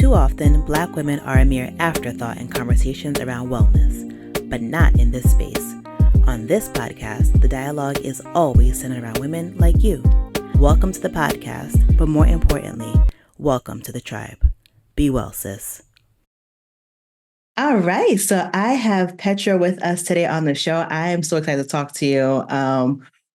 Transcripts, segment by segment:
Too often, Black women are a mere afterthought in conversations around wellness, but not in this space. On this podcast, the dialogue is always centered around women like you. Welcome to the podcast, but more importantly, welcome to the tribe. Be well, sis. All right, so I have Petra with us today on the show. I am so excited to talk to you.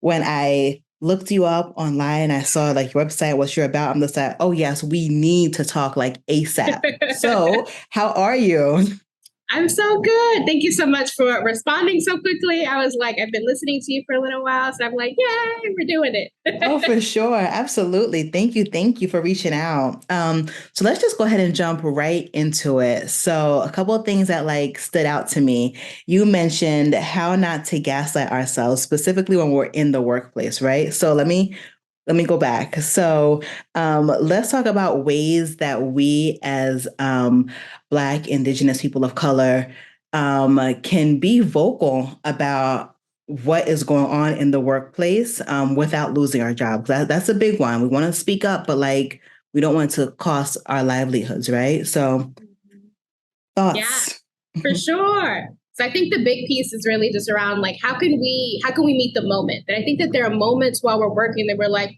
When I looked you up online, I saw like your website, what you're about. I'm just like, oh yes, we need to talk like ASAP. So how are you? I'm so good. Thank you so much for responding so quickly. I was like, I've been listening to you for a little while. So I'm like, yay, we're doing it. Oh, for sure. Absolutely. Thank you. Thank you for reaching out. So let's just go ahead and jump right into it. So a couple of things that like stood out to me. You mentioned how not to gaslight ourselves, specifically when we're in the workplace, right? So let me go back. So let's talk about ways that we as Black, Indigenous people of color can be vocal about what is going on in the workplace without losing our jobs. That's a big one. We want to speak up, but like we don't want to cost our livelihoods, right? So thoughts? Yeah, for sure. So I think the big piece is really just around like how can we meet the moment? And I think that there are moments while we're working that we're like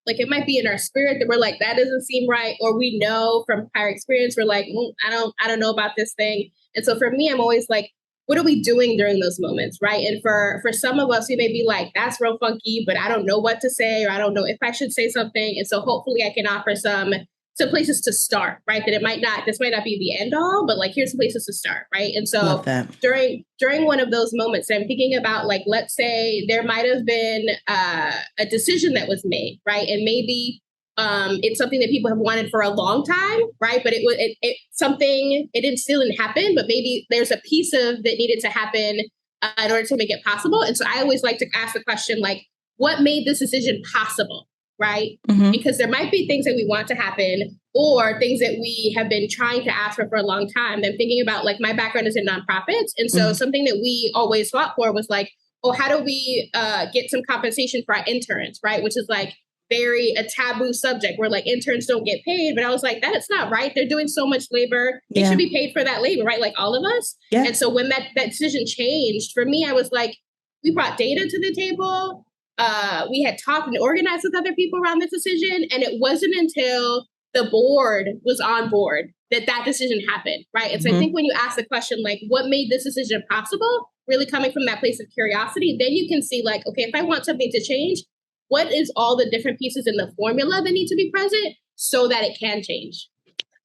it might be in our spirit that we're like, that doesn't seem right, or we know from prior experience we're like, I don't know about this thing. And so for me, I'm always like, what are we doing during those moments, right? And for some of us, we may be like, that's real funky, but I don't know what to say, or I don't know if I should say something. And so hopefully I can offer some places to start, right? That this might not be the end all, but like here's some places to start, right? And so during one of those moments, I'm thinking about like, let's say there might have been a decision that was made, right? And maybe it's something that people have wanted for a long time, right? But it still didn't happen, but maybe there's a piece of that needed to happen in order to make it possible. And so I always like to ask the question, like, what made this decision possible? Right? Mm-hmm. Because there might be things that we want to happen or things that we have been trying to ask for a long time. I'm thinking about like my background is in nonprofits. And so something that we always fought for was like, oh, how do we get some compensation for our interns, right? Which is like a taboo subject where like interns don't get paid. But I was like, that's not right. They're doing so much labor. They should be paid for that labor, right? Like all of us. Yeah. And so when that decision changed, for me, I was like, we brought data to the table. We had talked and organized with other people around this decision. And it wasn't until the board was on board that decision happened, right? And so I think when you ask the question, like, what made this decision possible, really coming from that place of curiosity, then you can see like, okay, if I want something to change, what is all the different pieces in the formula that need to be present so that it can change?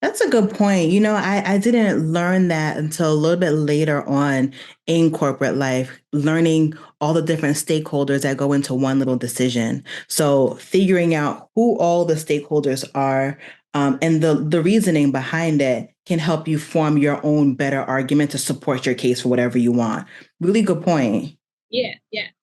That's a good point. You know, I didn't learn that until a little bit later on in corporate life, learning all the different stakeholders that go into one little decision. So figuring out who all the stakeholders are and the reasoning behind it can help you form your own better argument to support your case for whatever you want. Really good point. Yeah,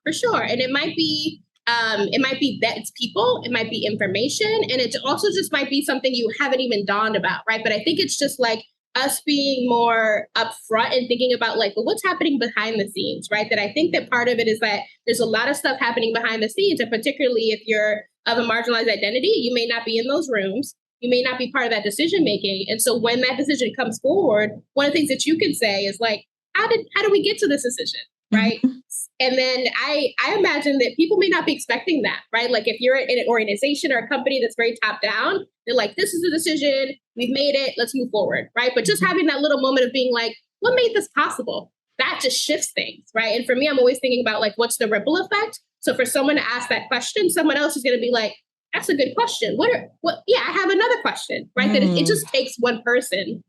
for sure. And it might be that it's people, it might be information, and it also just might be something you haven't even dawned about, right? But I think it's just like us being more upfront and thinking about like, well, what's happening behind the scenes, right? That I think that part of it is that there's a lot of stuff happening behind the scenes, and particularly if you're of a marginalized identity, you may not be in those rooms, you may not be part of that decision making. And so when that decision comes forward, one of the things that you can say is like, how did we get to this decision, right? Mm-hmm. And then I imagine that people may not be expecting that, right? Like if you're in an organization or a company that's very top down, they're like, this is the decision, we've made it, let's move forward, right? But just having that little moment of being like, what made this possible? That just shifts things, right? And for me, I'm always thinking about like, what's the ripple effect? So for someone to ask that question, someone else is going to be like, that's a good question. Yeah, I have another question, right? That it just takes one person.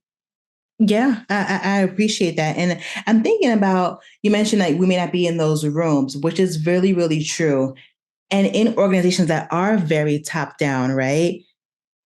Yeah, I appreciate that. And I'm thinking about, you mentioned that we may not be in those rooms, which is really, really true. And in organizations that are very top down, right?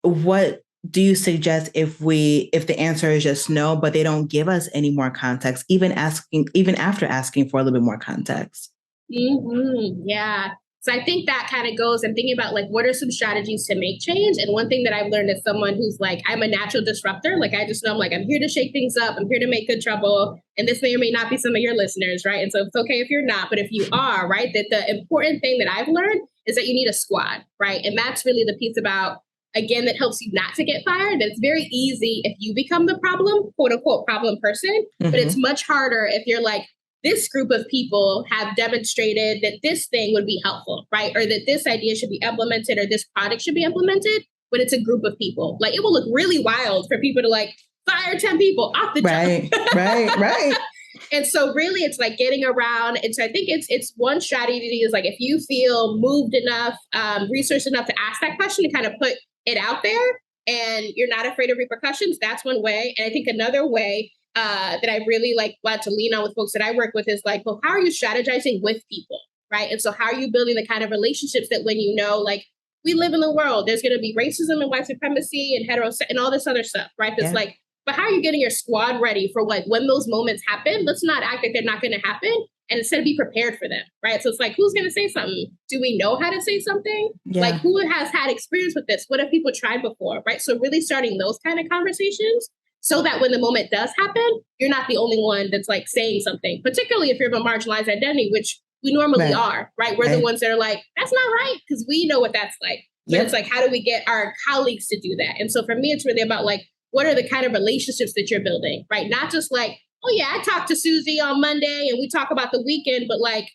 What do you suggest if the answer is just no, but they don't give us any more context, even after asking for a little bit more context? Mm-hmm. Yeah. So I think that kind of goes, I'm thinking about like, what are some strategies to make change? And one thing that I've learned as someone who's like, I'm a natural disruptor. Like, I just know I'm like, I'm here to shake things up. I'm here to make good trouble. And this may or may not be some of your listeners, right? And so it's okay if you're not, but if you are, right, that the important thing that I've learned is that you need a squad, right? And that's really the piece about again, that helps you not to get fired. That it's very easy if you become the problem, quote unquote, problem person. But it's much harder if you're like, this group of people have demonstrated that this thing would be helpful, right? Or that this idea should be implemented or this product should be implemented. But it's a group of people. Like, it will look really wild for people to like fire 10 people off the job. Right. And so really it's like getting around. And so I think it's one strategy is like, if you feel moved enough, resourced enough to ask that question and kind of put it out there and you're not afraid of repercussions, that's one way. And I think another way that I really like want to lean on with folks that I work with is like, well, how are you strategizing with people, right? And so how are you building the kind of relationships that when you know, like, we live in the world, there's going to be racism and white supremacy and and all this other stuff, right? That's like, but how are you getting your squad ready for like when those moments happen? Let's not act like they're not going to happen, and instead be prepared for them, right? So it's like, who's going to say something? Do we know how to say something? Like, who has had experience with this? What have people tried before, right? So really starting those kind of conversations so that when the moment does happen, you're not the only one that's like saying something, particularly if you're of a marginalized identity, which we normally are, right? We're the ones that are like, that's not right, because we know what that's like. But it's like, how do we get our colleagues to do that? And so for me, it's really about like, what are the kind of relationships that you're building, right? Not just like, oh yeah, I talked to Susie on Monday and we talk about the weekend, but like,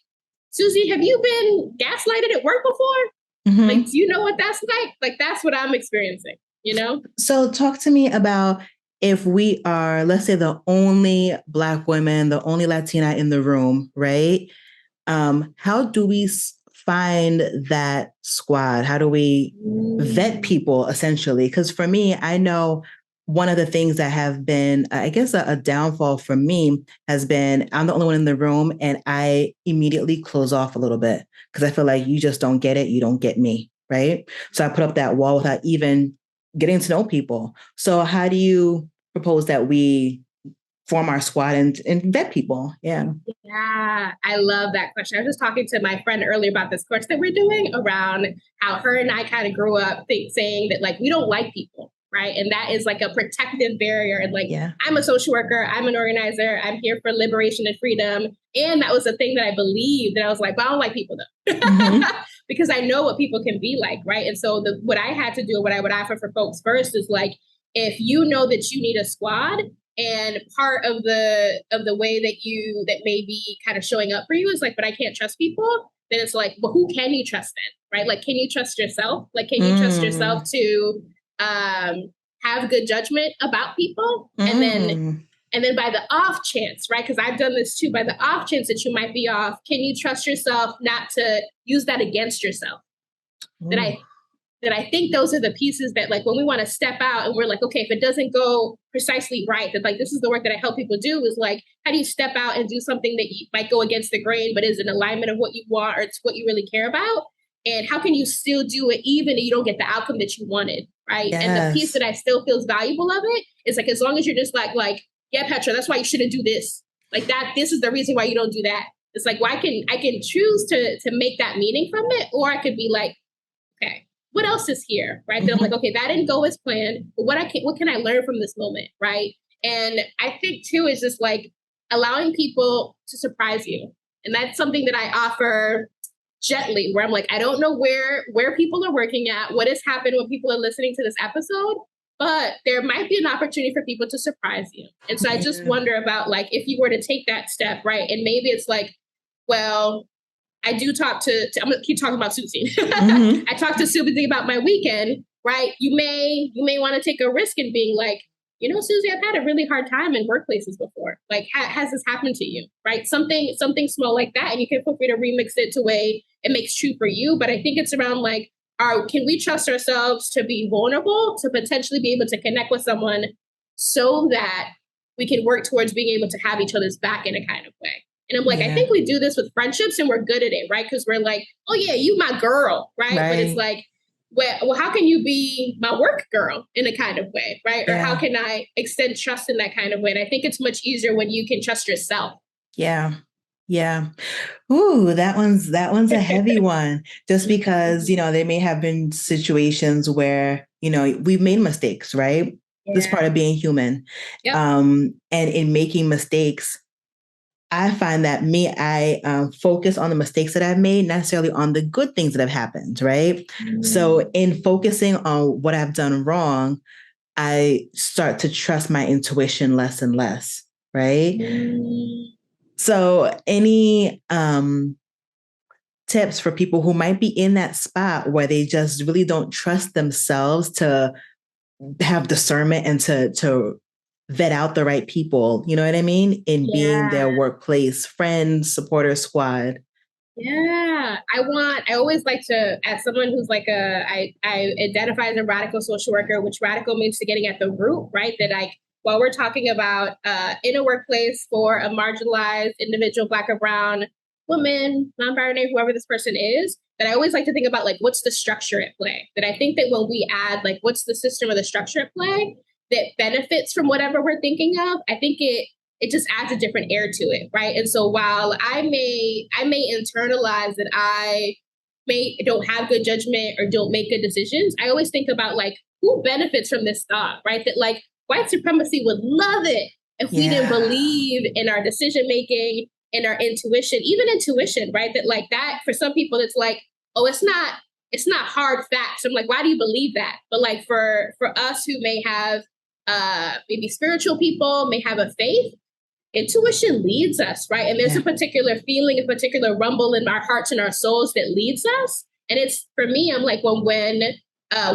Susie, have you been gaslighted at work before? Like, do you know what that's like? Like, that's what I'm experiencing, you know? So talk to me about if we are, let's say, the only Black women, the only Latina in the room, right? How do we find that squad? How do we vet people essentially? Because for me, I know one of the things that have been, I guess, a downfall for me has been I'm the only one in the room and I immediately close off a little bit because I feel like you just don't get it. You don't get me, right? So I put up that wall without even getting to know people. So how do you propose that we form our squad and vet people? Yeah, I love that question. I was just talking to my friend earlier about this course that we're doing around how her and I kind of grew up saying that like we don't like people, right? And that is like a protective barrier. And like, I'm a social worker, I'm an organizer, I'm here for liberation and freedom. And that was the thing that I believed, that I was like, but I don't like people though. Because I know what people can be like, right? And so what I had to do, what I would offer for folks first is like, if you know that you need a squad, and part of the way that may be kind of showing up for you is like, but I can't trust people, then it's like, well, who can you trust then, right? Like, can you trust yourself? Like, can you trust yourself to have good judgment about people? And then by the off chance, right? Because I've done this too, by the off chance that you might be off, can you trust yourself not to use that against yourself? That I think those are the pieces that like when we want to step out and we're like, okay, if it doesn't go precisely right, that like this is the work that I help people do is like, how do you step out and do something that you might go against the grain, but is in alignment of what you want or it's what you really care about? And how can you still do it even if you don't get the outcome that you wanted, right? And the piece that I still feels valuable of it is like, as long as you're just like, yeah, Petra, that's why you shouldn't do this. Like that, this is the reason why you don't do that. It's like, well, I can choose to make that meaning from it, or I could be like, okay, what else is here, right? Then I'm like, okay, that didn't go as planned, but what can I learn from this moment, right? And I think too is just like allowing people to surprise you, and that's something that I offer gently, where I'm like, I don't know where people are working at, what has happened when people are listening to this episode, but there might be an opportunity for people to surprise you. And so I just wonder about like if you were to take that step, right? And maybe it's like, well, I do talk to I'm going to keep talking about Susie. I talked to Susie about my weekend, right? You may want to take a risk in being like, you know, Susie, I've had a really hard time in workplaces before. Like, has this happened to you, right? Something small like that. And you can feel free to remix it to way it makes true for you. But I think it's around like, can we trust ourselves to be vulnerable, to potentially be able to connect with someone so that we can work towards being able to have each other's back in a kind of way. And I'm like, I think we do this with friendships and we're good at it, right? Because we're like, oh yeah, you my girl, right? But it's like, well, how can you be my work girl in a kind of way, right? Or how can I extend trust in that kind of way? And I think it's much easier when you can trust yourself. Yeah. Ooh, that one's a heavy one. Just because, you know, there may have been situations where, you know, we've made mistakes, right? This part of being human. And in making mistakes, I find that I focus on the mistakes that I've made, not necessarily on the good things that have happened, right? So in focusing on what I've done wrong, I start to trust my intuition less and less, right? So any tips for people who might be in that spot where they just really don't trust themselves to have discernment and to vet out the right people, you know what I mean? In being their workplace, friends, supporter squad. Yeah, I always like to, as someone who's like I identify as a radical social worker, which radical means to getting at the root, right? That while we're talking about in a workplace for a marginalized individual, Black or brown, woman, non-binary, whoever this person is, that I always like to think about like, what's the structure at play? That I think that when we add like, what's the system or the structure at play that benefits from whatever we're thinking of, I think it just adds a different air to it, right? And so while I may internalize that I don't have good judgment or don't make good decisions, I always think about like, who benefits from this thought, right? That like white supremacy would love it if we didn't believe in our decision making, in our intuition, even intuition, right? That like that for some people, it's like, oh, it's not hard facts. I'm like, why do you believe that? But like for us who may have maybe spiritual people, may have a faith, intuition leads us, right? And there's a particular feeling, a particular rumble in our hearts and our souls that leads us. And it's, for me, I'm like, when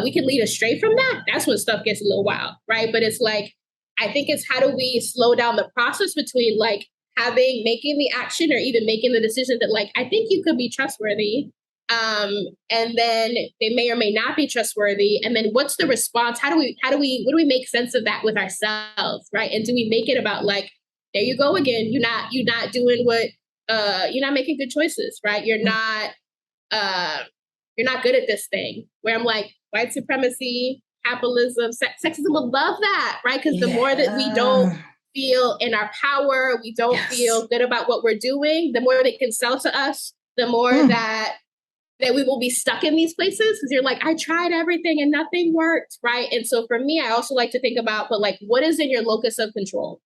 we can lead astray from that, that's when stuff gets a little wild, right? But it's like, I think it's how do we slow down the process between like making the action or even making the decision that like, I think you could be trustworthy. And then they may or may not be trustworthy. And then what's the response? What do we make sense of that with ourselves, right? And do we make it about like, there you go again. You're not doing what, you're not making good choices, right? You're not good at this thing. Where I'm like, white supremacy, capitalism, sexism would love that, right? Because the more that we don't feel in our power, we don't feel good about what we're doing, the more they can sell to us, the more that we will be stuck in these places. Because you're like, I tried everything and nothing worked, right? And so for me, I also like to think about, but like, what is in your locus of control?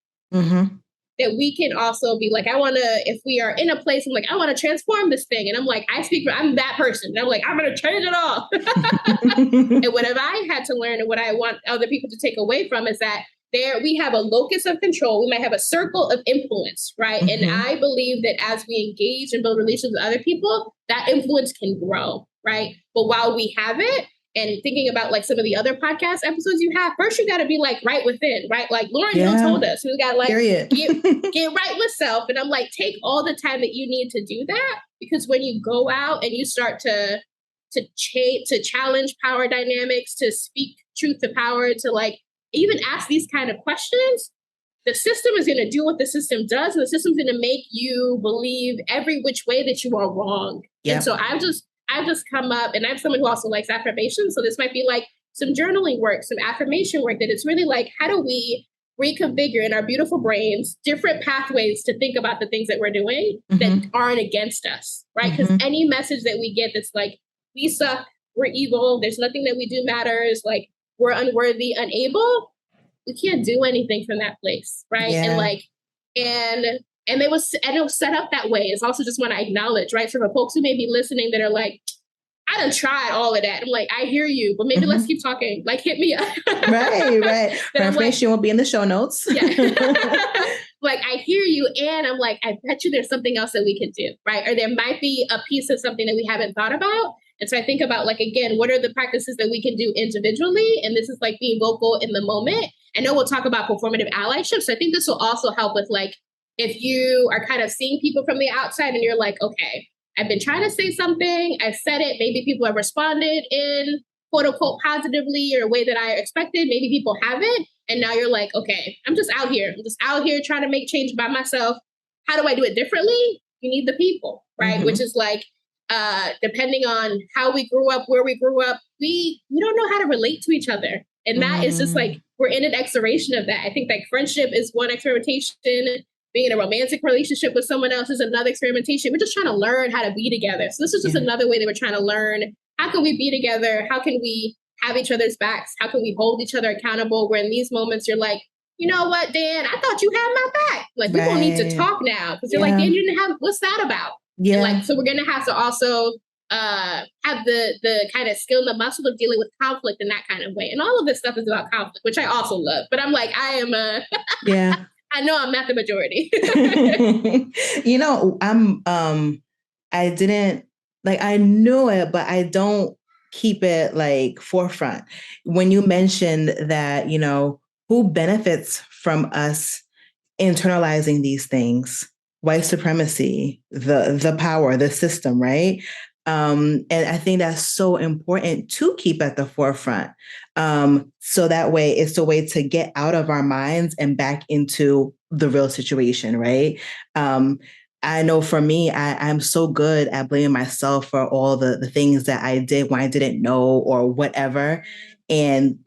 That we can also be like, if we are in a place, I'm like, I want to transform this thing. And I'm like, I'm that person. And I'm like, I'm going to change it all. And what have I had to learn and what I want other people to take away from is that we have a locus of control. We might have a circle of influence, right? And I believe that as we engage and build relationships with other people, that influence can grow, right? But while we have it, and thinking about like some of the other podcast episodes you have, first you got to be like right within, right? Like Lauren Hill told us, we got to like get right with self. And I'm like, take all the time that you need to do that, because when you go out and you start to challenge power dynamics, to speak truth to power, to like even ask these kind of questions, the system is going to do what the system does, and the system's going to make you believe every which way that you are wrong. And so I've just come up, and I'm someone who also likes affirmations. So this might be like some journaling work, some affirmation work, that it's really like, how do we reconfigure in our beautiful brains different pathways to think about the things that we're doing that aren't against us, right? Because any message that we get that's like, we suck, we're evil, there's nothing that we do matters, like we're unworthy, unable, we can't do anything from that place, right? And like, and it was set up that way. It's also just want to acknowledge, right? For the folks who may be listening that are like, I done tried all of that. I'm like, I hear you, but maybe let's keep talking. Like, hit me up. Right. Her information will be in the show notes. Like, I hear you. And I'm like, I bet you there's something else that we can do, right? Or there might be a piece of something that we haven't thought about. And so I think about like, again, what are the practices that we can do individually? And this is like being vocal in the moment. I know we'll talk about performative allyship. So I think this will also help with like, if you are kind of seeing people from the outside and you're like, okay, I've been trying to say something, I've said it, maybe people have responded in quote unquote positively or a way that I expected, maybe people haven't. And now you're like, okay, I'm just out here trying to make change by myself. How do I do it differently? You need the people, right? Which is like, depending on how we grew up, where we grew up, we don't know how to relate to each other. And that is just like, we're in an exploration of that. I think like friendship is one experimentation. Being in a romantic relationship with someone else is another experimentation. We're just trying to learn how to be together. So this is just another way that we're trying to learn, how can we be together? How can we have each other's backs? How can we hold each other accountable? Where in these moments, you're like, you know what, Dan, I thought you had my back. Like, we're going to need to talk now. Because you're like, Dan, you didn't have, what's that about? Yeah. And like, so we're going to have to also have the kind of skill and the muscle of dealing with conflict in that kind of way. And all of this stuff is about conflict, which I also love. But I'm like, I am yeah. I know I'm not the majority. You know, I didn't, like, I knew it, but I don't keep it like forefront. When you mentioned that, you know, who benefits from us internalizing these things, white supremacy, the power, the system, right? And I think that's so important to keep at the forefront. So that way it's a way to get out of our minds and back into the real situation, right? I know for me, I'm so good at blaming myself for all the things that I did when I didn't know or whatever. And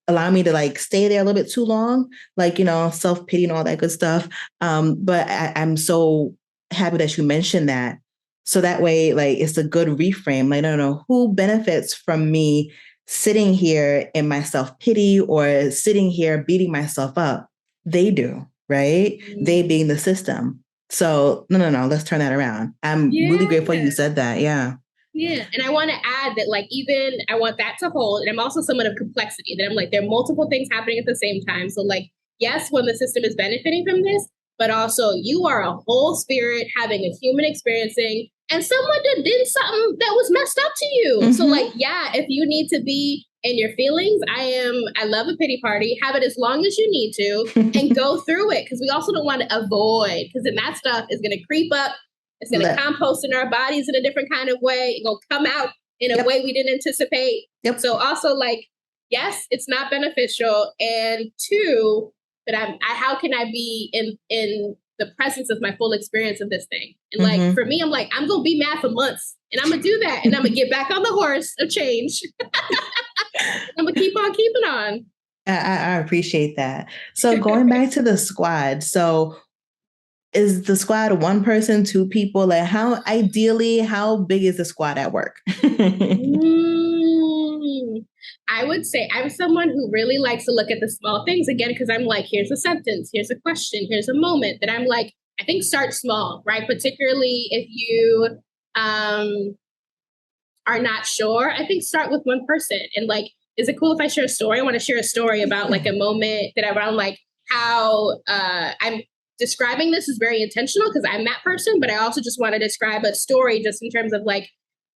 allow me to like stay there a little bit too long, like, you know, self-pity and all that good stuff. But I'm so happy that you mentioned that. So that way, like, it's a good reframe. Like, no, who benefits from me sitting here in my self-pity or sitting here beating myself up? They do, right? Mm-hmm. They being the system. So no, let's turn that around. I'm really grateful you said that. Yeah. Yeah. And I want to add that, like, even I want that to hold. And I'm also someone of complexity, that I'm like, there are multiple things happening at the same time. So, like, yes, when the system is benefiting from this, but also you are a whole spirit having a human experiencing, and someone did something that was messed up to you. Mm-hmm. So, like, yeah, if you need to be in your feelings, I love a pity party. Have it as long as you need to and go through it. Because we also don't want to avoid, because then that stuff is going to creep up. It's going to compost in our bodies in a different kind of way. It's going to come out in a way we didn't anticipate. Yep. So also, like, yes, it's not beneficial. And two, but how can I be in the presence of my full experience of this thing? And like, for me, I'm like, I'm going to be mad for months, and I'm going to do that. And I'm going to get back on the horse of change. I'm going to keep on keeping on. I appreciate that. So going back to the squad. So is the squad one person, two people? Like, how big is the squad at work? I would say I'm someone who really likes to look at the small things again, because I'm like, here's a sentence, here's a question, here's a moment that I'm like, I think start small, right? Particularly if you are not sure, I think start with one person. And like, is it cool if I share a story? I want to share a story about like a moment that around like how I'm describing this is very intentional because I'm that person, but I also just want to describe a story just in terms of like,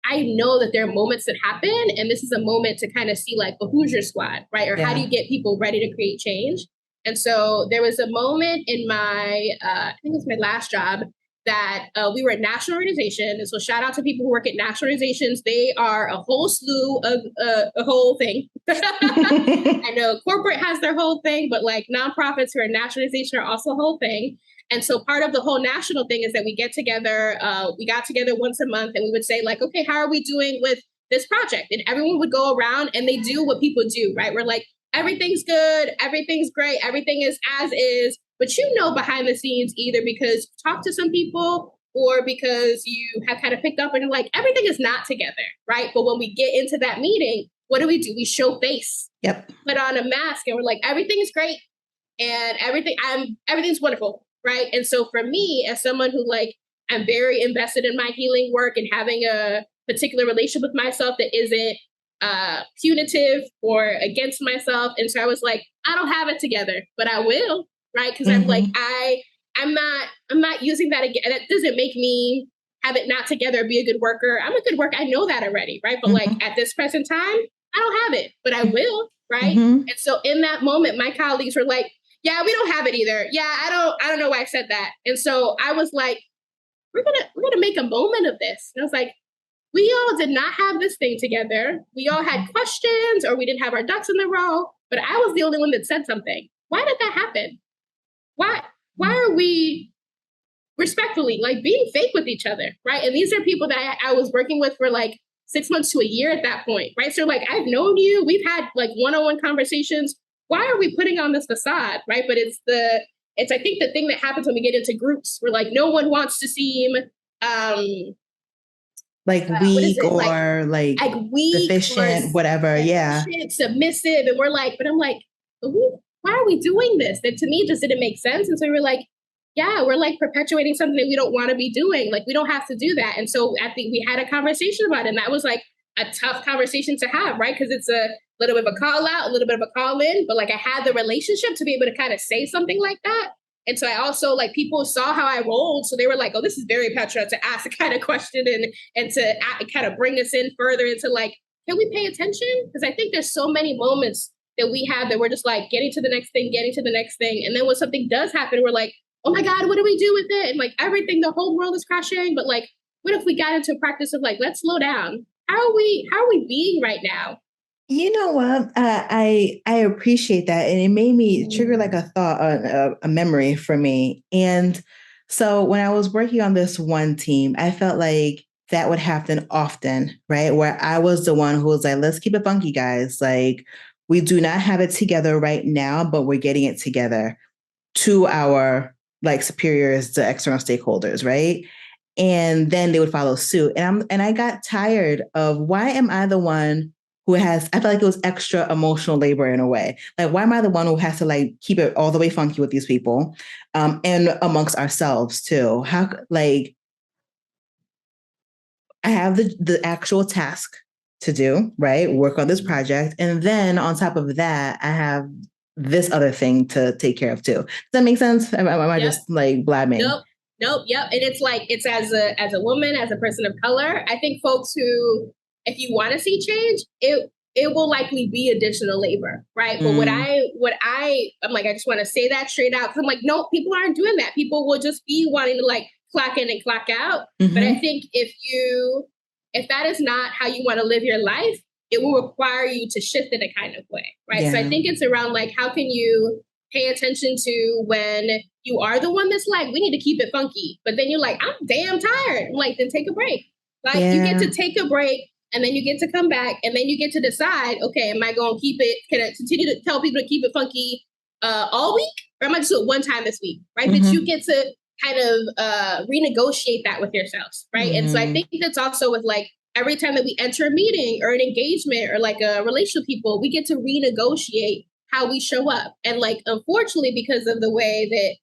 I know that there are moments that happen, and this is a moment to kind of see like, well, who's your squad, right? Or how do you get people ready to create change? And so there was a moment in my, I think it was my last job, that we were a national organization. And so shout out to people who work at national organizations. They are a whole slew of a whole thing. I know corporate has their whole thing, but like nonprofits who are national organization are also a whole thing. And so part of the whole national thing is that we get together, we got together once a month, and we would say like, okay, how are we doing with this project? And everyone would go around and they do what people do, right? We're like, everything's good, everything's great, everything is as is. But you know, behind the scenes, either because you talk to some people or because you have kind of picked up and you're like, everything is not together, right? But when we get into that meeting, what do? We show face. Yep. Put on a mask, and we're like, everything is great and everything's wonderful, right? And so for me, as someone who like, I'm very invested in my healing work and having a particular relationship with myself that isn't punitive or against myself. And so I was like, I don't have it together, but I will. Right. Because I'm like, I'm not using that again. That doesn't make me have it not together, be a good worker. I'm a good worker. I know that already. Right. But like at this present time, I don't have it, but I will. Right. And so in that moment, my colleagues were like, yeah, we don't have it either. Yeah, I don't know why I said that. And so I was like, we're gonna make a moment of this. And I was like, we all did not have this thing together. We all had questions, or we didn't have our ducks in a row, but I was the only one that said something. Why did that happen? Why are we respectfully like being fake with each other, right? And these are people that I was working with for like 6 months to a year at that point, right? So like, I've known you, we've had like one-on-one conversations. Why are we putting on this facade, right? But it's I think the thing that happens when we get into groups where like no one wants to seem like weak or like weak, deficient, whatever. Yeah, submissive, and we're like, but I'm like, why are we doing this? That to me just didn't make sense. And so we were like, yeah, we're like perpetuating something that we don't want to be doing. Like, we don't have to do that. And so I think we had a conversation about it. And that was like a tough conversation to have, right? Because it's a little bit of a call out, a little bit of a call in, but like I had the relationship to be able to kind of say something like that. And so I also like people saw how I rolled. So they were like, oh, this is very Petra to ask the kind of question and to kind of bring us in further into like, can we pay attention? Because I think there's so many moments that we have that we're just like getting to the next thing, getting to the next thing. And then when something does happen, we're like, oh my God, what do we do with it? And like everything, the whole world is crashing. But like, what if we got into a practice of like, let's slow down. How are we being right now? You know what? I appreciate that, and it made me trigger like a thought, a memory for me. And so when I was working on this one team, I felt like that would happen often, right? Where I was the one who was like, "Let's keep it funky, guys. Like, we do not have it together right now, but we're getting it together to our like superiors, the external stakeholders, right?" And then they would follow suit. And I got tired of, why am I the one who has, I felt like it was extra emotional labor in a way. Like, why am I the one who has to like keep it all the way funky with these people? And amongst ourselves too. How, like, I have the actual task to do, right? Work on this project. And then on top of that, I have this other thing to take care of too. Does that make sense? Am I Yep. just like blabbing? Nope. Yep. And it's like, it's as a woman, as a person of color, I think folks who, if you want to see change, it will likely be additional labor, right? But I'm like, I just want to say that straight out. Cause I'm like, no, people aren't doing that. People will just be wanting to like clock in and clock out. Mm-hmm. But I think if that is not how you want to live your life, it will require you to shift in a kind of way, right? Yeah. So I think it's around like, how can you pay attention to when you are the one that's like, we need to keep it funky. But then you're like, I'm damn tired. I'm like, then take a break. Like, you get to take a break and then you get to come back and then you get to decide, okay, am I going to keep it? Can I continue to tell people to keep it funky all week? Or am I just do it one time this week, right? Mm-hmm. That you get to kind of renegotiate that with yourselves, right? Mm-hmm. And so I think that's also with like, every time that we enter a meeting or an engagement or like a relationship with people, we get to renegotiate how we show up. And like, unfortunately, because of the way that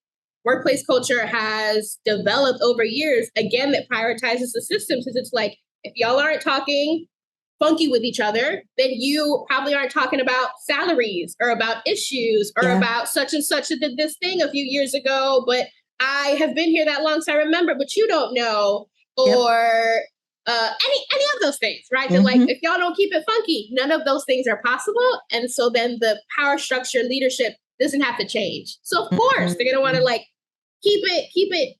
workplace culture has developed over years, again, that prioritizes the systems, because it's like, if y'all aren't talking funky with each other, then you probably aren't talking about salaries or about issues or about such and such that did this thing a few years ago, but I have been here that long, so I remember, but you don't know, or any of those things, right? That like, if y'all don't keep it funky, none of those things are possible. And so then the power structure leadership doesn't have to change. So of course they're gonna want to like keep it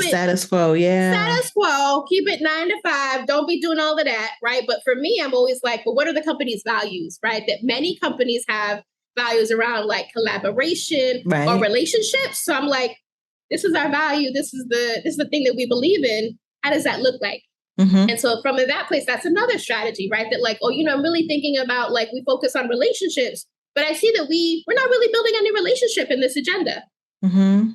status quo. Status quo, keep it 9 to 5. Don't be doing all of that, right? But for me, I'm always like, but what are the company's values, right? That many companies have values around like collaboration or relationships. So I'm like, this is our value. This is the thing that we believe in. How does that look like? Mm-hmm. And so from that place, that's another strategy, right? That like, oh, I'm really thinking about like, we focus on relationships, but I see that we're not really building any relationship in this agenda. Mm-hmm.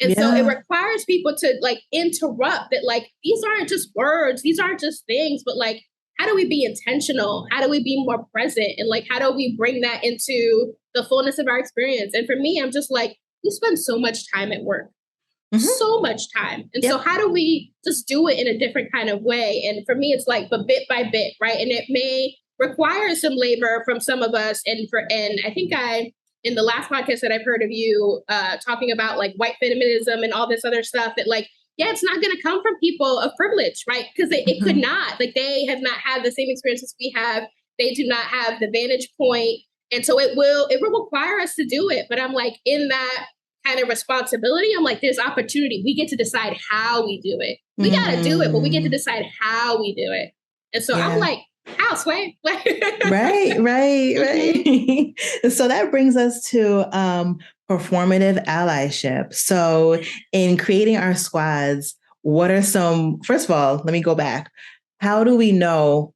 And so it requires people to like interrupt that, like, these aren't just words, these aren't just things, but like, how do we be intentional? How do we be more present? And like, how do we bring that into the fullness of our experience? And for me, I'm just like, we spend so much time at work. So much time. And so how do we just do it in a different kind of way? And for me, it's like, but bit by bit, right? And it may require some labor from some of us. And I think in the last podcast that I've heard of you talking about like white feminism and all this other stuff, that like, it's not going to come from people of privilege, right? Because it could not, like, they have not had the same experiences we have. They do not have the vantage point. And so it will require us to do it. But I'm like, in that kind of responsibility, I'm like, there's opportunity. We get to decide how we do it. We got to do it, but we get to decide how we do it. And so I'm like, how, Sway? Right. So that brings us to performative allyship. So in creating our squads, what are first of all, let me go back. How do we know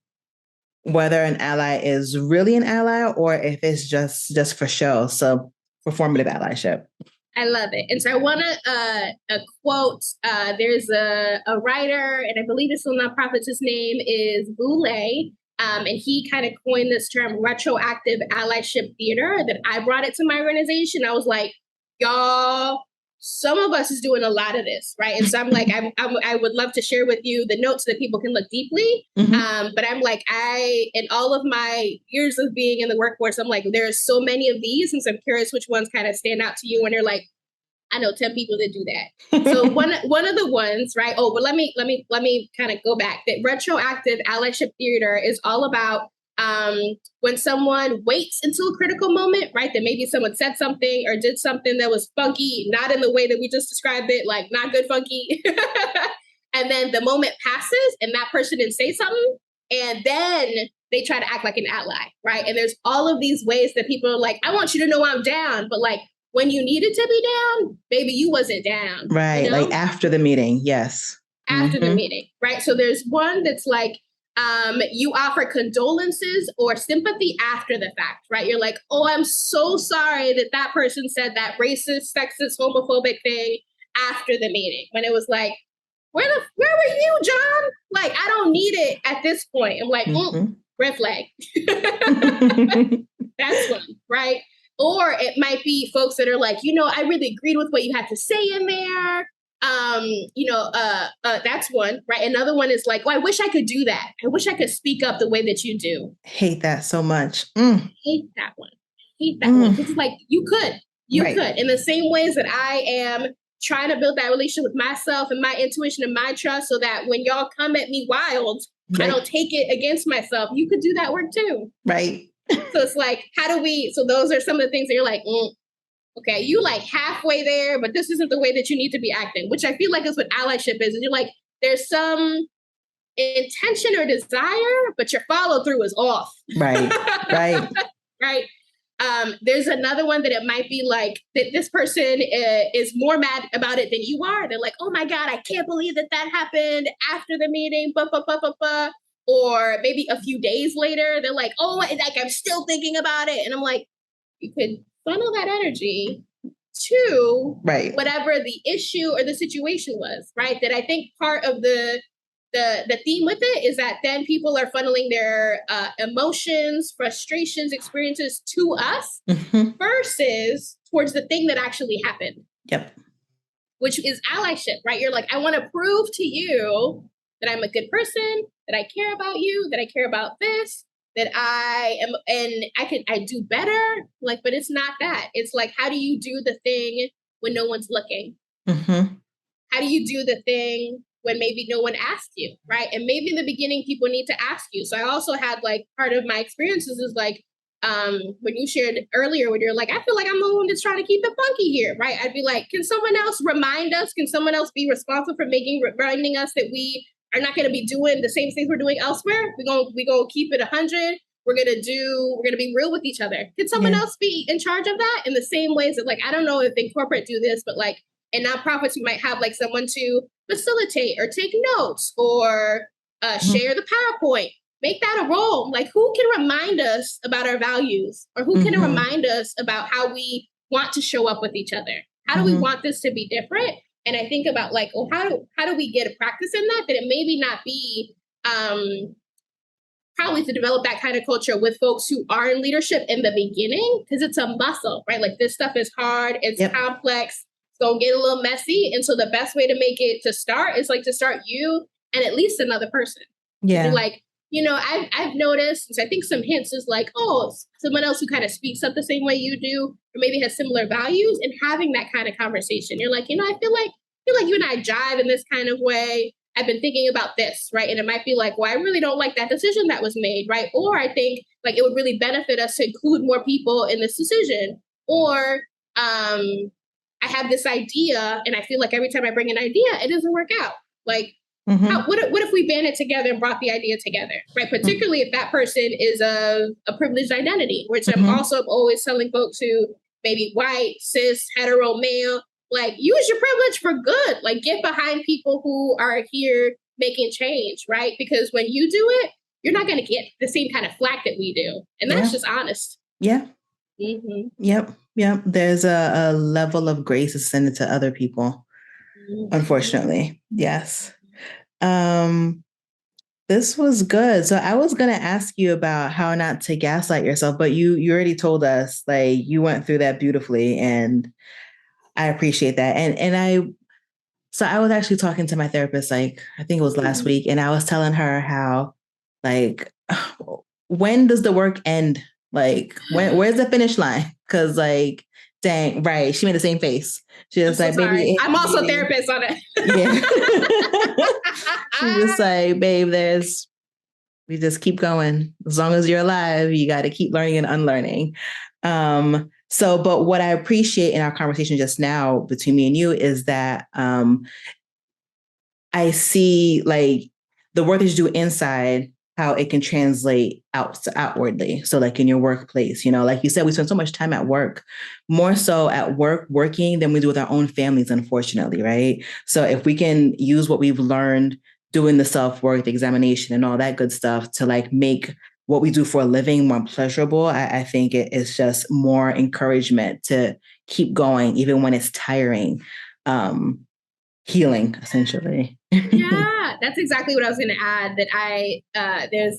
whether an ally is really an ally or if it's just for show? So performative allyship. I love it. And so I want to quote, there's a writer, and I believe this little nonprofit, his name is Boulay, And he kind of coined this term retroactive allyship theater that I brought it to my organization. I was like, y'all, some of us is doing a lot of this, right? And so I'm like, I would love to share with you the notes so that people can look deeply. But I'm like, in all of my years of being in the workforce, I'm like, there's so many of these. And so I'm curious which ones kind of stand out to you when you're like, I know 10 people that do that. So one of the ones, right? Oh, but let me kind of go back. That retroactive allyship theater is all about when someone waits until a critical moment, right? That maybe someone said something or did something that was funky, not in the way that we just described it, like not good funky. And then the moment passes and that person didn't say something. And then they try to act like an ally, right? And there's all of these ways that people are like, I want you to know I'm down, but like, when you needed to be down, baby, you wasn't down. Right. You know? Like after the meeting. Yes. After the meeting. Right. So there's one that's like, you offer condolences or sympathy after the fact, right? You're like, oh, I'm so sorry that person said that racist, sexist, homophobic thing after the meeting. When it was like, where were you, John? Like, I don't need it at this point. I'm like, red flag. That's one, right? Or it might be folks that are like, I really agreed with what you had to say in there. That's one, right? Another one is like, I wish I could do that. I wish I could speak up the way that you do. Hate that so much. Hate that one. Because it's like, you could. In the same ways that I am trying to build that relationship with myself and my intuition and my trust so that when y'all come at me wild, I don't take it against myself. You could do that work too. Right. So it's like, so those are some of the things that you're like, okay, you like halfway there, but this isn't the way that you need to be acting, which I feel like is what allyship is. And you're like, there's some intention or desire, but your follow through is off. Right. Right. There's another one that it might be like that this person is more mad about it than you are. They're like, oh my God, I can't believe that happened after the meeting. Or maybe a few days later, they're like, oh, like I'm still thinking about it. And I'm like, you could funnel that energy to whatever the issue or the situation was, right? That I think part of the theme with it is that then people are funneling their emotions, frustrations, experiences to us versus towards the thing that actually happened. Yep. Which is allyship, right? You're like, I want to prove to you that I'm a good person, that I care about you, that I care about this, that I am, and I do better. Like, but it's not that. It's like, how do you do the thing when no one's looking? How do you do the thing when maybe no one asked you, right? And maybe in the beginning, people need to ask you. So I also had like, part of my experiences is like, when you shared earlier, when you're like, I feel like I'm the one that's trying to keep it funky here, right? I'd be like, can someone else remind us? Can someone else be responsible for reminding us that we are not going to be doing the same things we're doing elsewhere? We're going to keep it 100. We're going to be real with each other. Can someone else be in charge of that in the same ways that, like, I don't know if in corporate do this, but like in nonprofits, we might have like someone to facilitate or take notes or share the PowerPoint. Make that a role. Like, who can remind us about our values, or who can remind us about how we want to show up with each other? How do we want this to be different? And I think about like, oh, how do we get a practice in that it maybe not be probably to develop that kind of culture with folks who are in leadership in the beginning, because it's a muscle, right? Like, this stuff is hard, it's complex, it's gonna get a little messy. And so the best way to make it to start is like to start you and at least another person. Yeah. Like, I've noticed, so I think some hints is like, oh, someone else who kind of speaks up the same way you do, or maybe has similar values, and having that kind of conversation. You're like, I feel like you and I jive in this kind of way. I've been thinking about this, right? And it might be like, well, I really don't like that decision that was made, right? Or I think like it would really benefit us to include more people in this decision. Or I have this idea, and I feel like every time I bring an idea, it doesn't work out. Like, what if we band it together and brought the idea together, right? Particularly if that person is a privileged identity, which I'm also always telling folks who maybe white, cis, hetero, male, like, use your privilege for good. Like, get behind people who are here making change, right? Because when you do it, you're not going to get the same kind of flack that we do. And that's just honest. Yeah. Yep. There's a level of grace extended to other people, unfortunately. Yes. This was good. So I was going to ask you about how not to gaslight yourself, but you already told us, like, you went through that beautifully, and I appreciate that. So I was actually talking to my therapist, like, I think it was last week, and I was telling her how, like, when does the work end? Like, where's the finish line? Because, like, dang, right. She made the same face. She was I'm like, so sorry. baby, I'm also a therapist on it. Yeah. She's just like, babe, we just keep going. As long as you're alive, you got to keep learning and unlearning. But what I appreciate in our conversation just now between me and you is that I see, like, the work that you do inside, how it can translate outwardly. So, like, in your workplace, like you said, we spend so much time at work, more so at work working than we do with our own families, unfortunately, right? So if we can use what we've learned doing the self-work, the examination, and all that good stuff to, like, make what we do for a living more pleasurable, I think it is just more encouragement to keep going, even when it's tiring. Healing, essentially. Yeah, that's exactly what I was going to add. That there's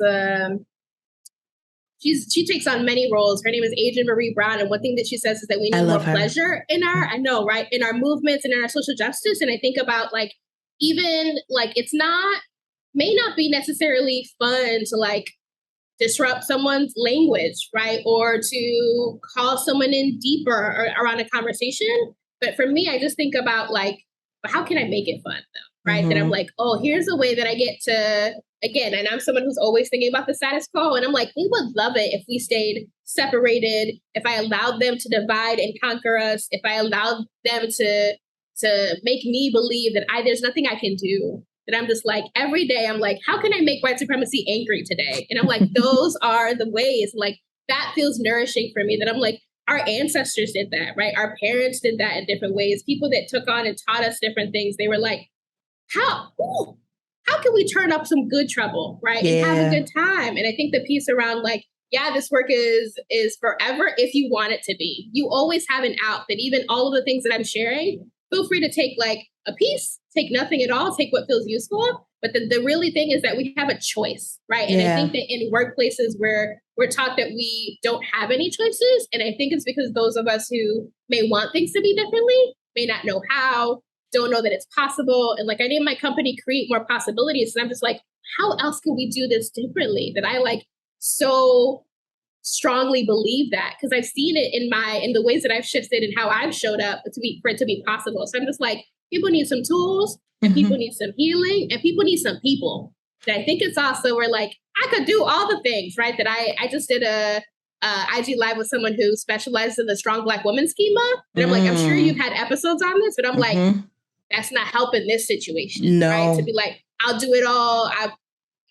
she takes on many roles. Her name is Adrienne Marie Brown, and one thing that she says is that we need more pleasure in I know, right, in our movements and in our social justice. And I think about, like, even like may not be necessarily fun to, like, disrupt someone's language, right, or to call someone in deeper around a conversation. But for me, I just think about, like, how can I make it fun though, right? That I'm like, oh, here's a way that I get to, again, and I'm someone who's always thinking about the status quo, and I'm like, we would love it if we stayed separated, if I allowed them to divide and conquer us, if I allowed them to make me believe that there's nothing I can do. That I'm just like, every day I'm like, how can I make white supremacy angry today? And I'm like, those are the ways. Like, that feels nourishing for me. That I'm like, our ancestors did that, right? Our parents did that in different ways. People that took on and taught us different things, they were like, how can we turn up some good trouble, right? Yeah. And have a good time. And I think the piece around, like, yeah, this work is forever if you want it to be. You always have an out. That even all of the things that I'm sharing, feel free to take, like, a piece, take nothing at all, take what feels useful. But the really thing is that we have a choice, right? And I think that in workplaces where we're taught that we don't have any choices, and I think it's because those of us who may want things to be differently may not know how, don't know that it's possible. And, like, I named my company Create More Possibilities. And I'm just like, how else can we do this differently? That I, like, so strongly believe that, because I've seen it in the ways that I've shifted and how I've showed up for it to be possible. So I'm just like, people need some tools, and people need some healing, and people need some people. That I think it's also where, like, I could do all the things, right? That I just did a IG live with someone who specializes in the strong Black woman schema. And I'm like, I'm sure you've had episodes on this, but I'm like, that's not helping this situation, right? To be like, I'll do it all.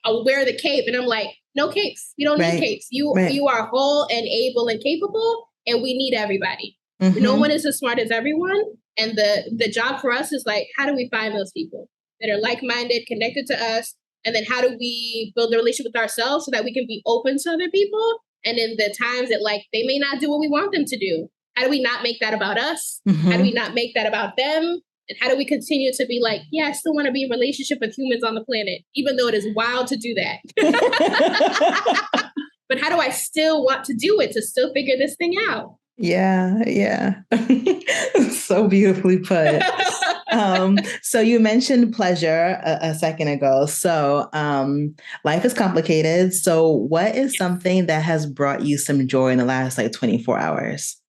I'll wear the cape. And I'm like, no capes. You don't need capes. You are whole and able and capable, and we need everybody. No one is as smart as everyone. And the job for us is, like, how do we find those people that are like-minded, connected to us? And then how do we build a relationship with ourselves so that we can be open to other people? And in the times that, like, they may not do what we want them to do, how do we not make that about us? How do we not make that about them? And how do we continue to be like, yeah, I still want to be in relationship with humans on the planet, even though it is wild to do that. But how do I still want to do it, to still figure this thing out? Yeah. So beautifully put. So you mentioned pleasure a second ago. So life is complicated. So what is something that has brought you some joy in the last, like, 24 hours?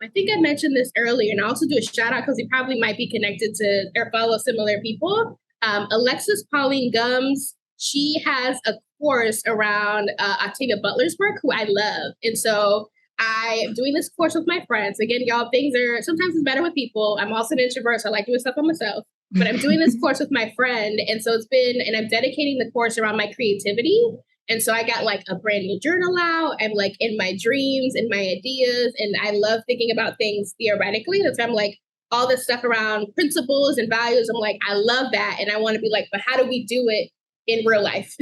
I think I mentioned this earlier, and I also do a shout out because you probably might be connected to or follow similar people. Alexis Pauline Gums, she has a course around Octavia Butler's work, who I love. And so I am doing this course with my friends. Again, y'all, sometimes it's better with people. I'm also an introvert, so I like doing stuff on myself. But I'm doing this course with my friend. And so and I'm dedicating the course around my creativity. And so I got, like, a brand new journal out. I'm, like, in my dreams and my ideas. And I love thinking about things theoretically. That's why I'm like, all this stuff around principles and values. I'm like, I love that. And I want to be like, but how do we do it in real life?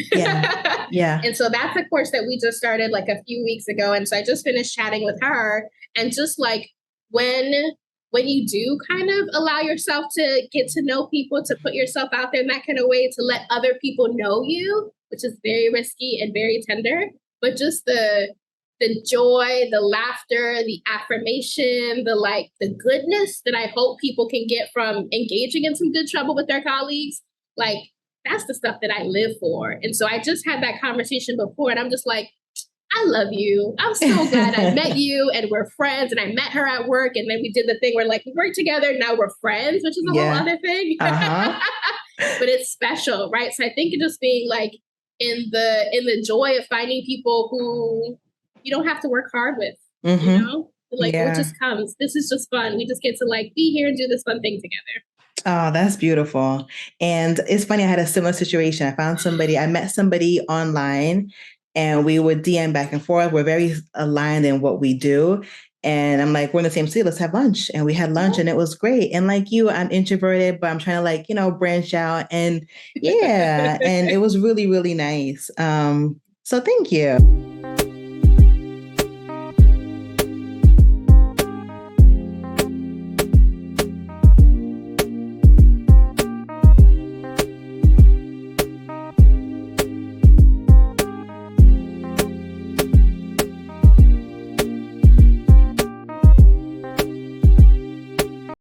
Yeah. And so that's a course that we just started, like, a few weeks ago. And so I just finished chatting with her. And just, like, when when you do kind of allow yourself to get to know people, to put yourself out there in that kind of way, to let other people know you, which is very risky and very tender, but just the joy, the laughter, the affirmation, the goodness that I hope people can get from engaging in some good trouble with their colleagues, like that's the stuff that I live for. And so I just had that conversation before, and I'm just like, I love you. I'm so glad I met you and we're friends. And I met her at work, and then we did the thing where like we work together. Now we're friends, which is a whole other thing. Uh-huh. But it's special, right? So I think just being like in the joy of finding people who you don't have to work hard with, you know, like it just comes. This is just fun. We just get to like be here and do this fun thing together. Oh, that's beautiful. And it's funny, I had a similar situation. I met somebody online, and we would DM back and forth. We're very aligned in what we do. And I'm like, we're in the same city, let's have lunch. And we had lunch and it was great. And like you, I'm introverted, but I'm trying to like, branch out. And and it was really, really nice. So thank you.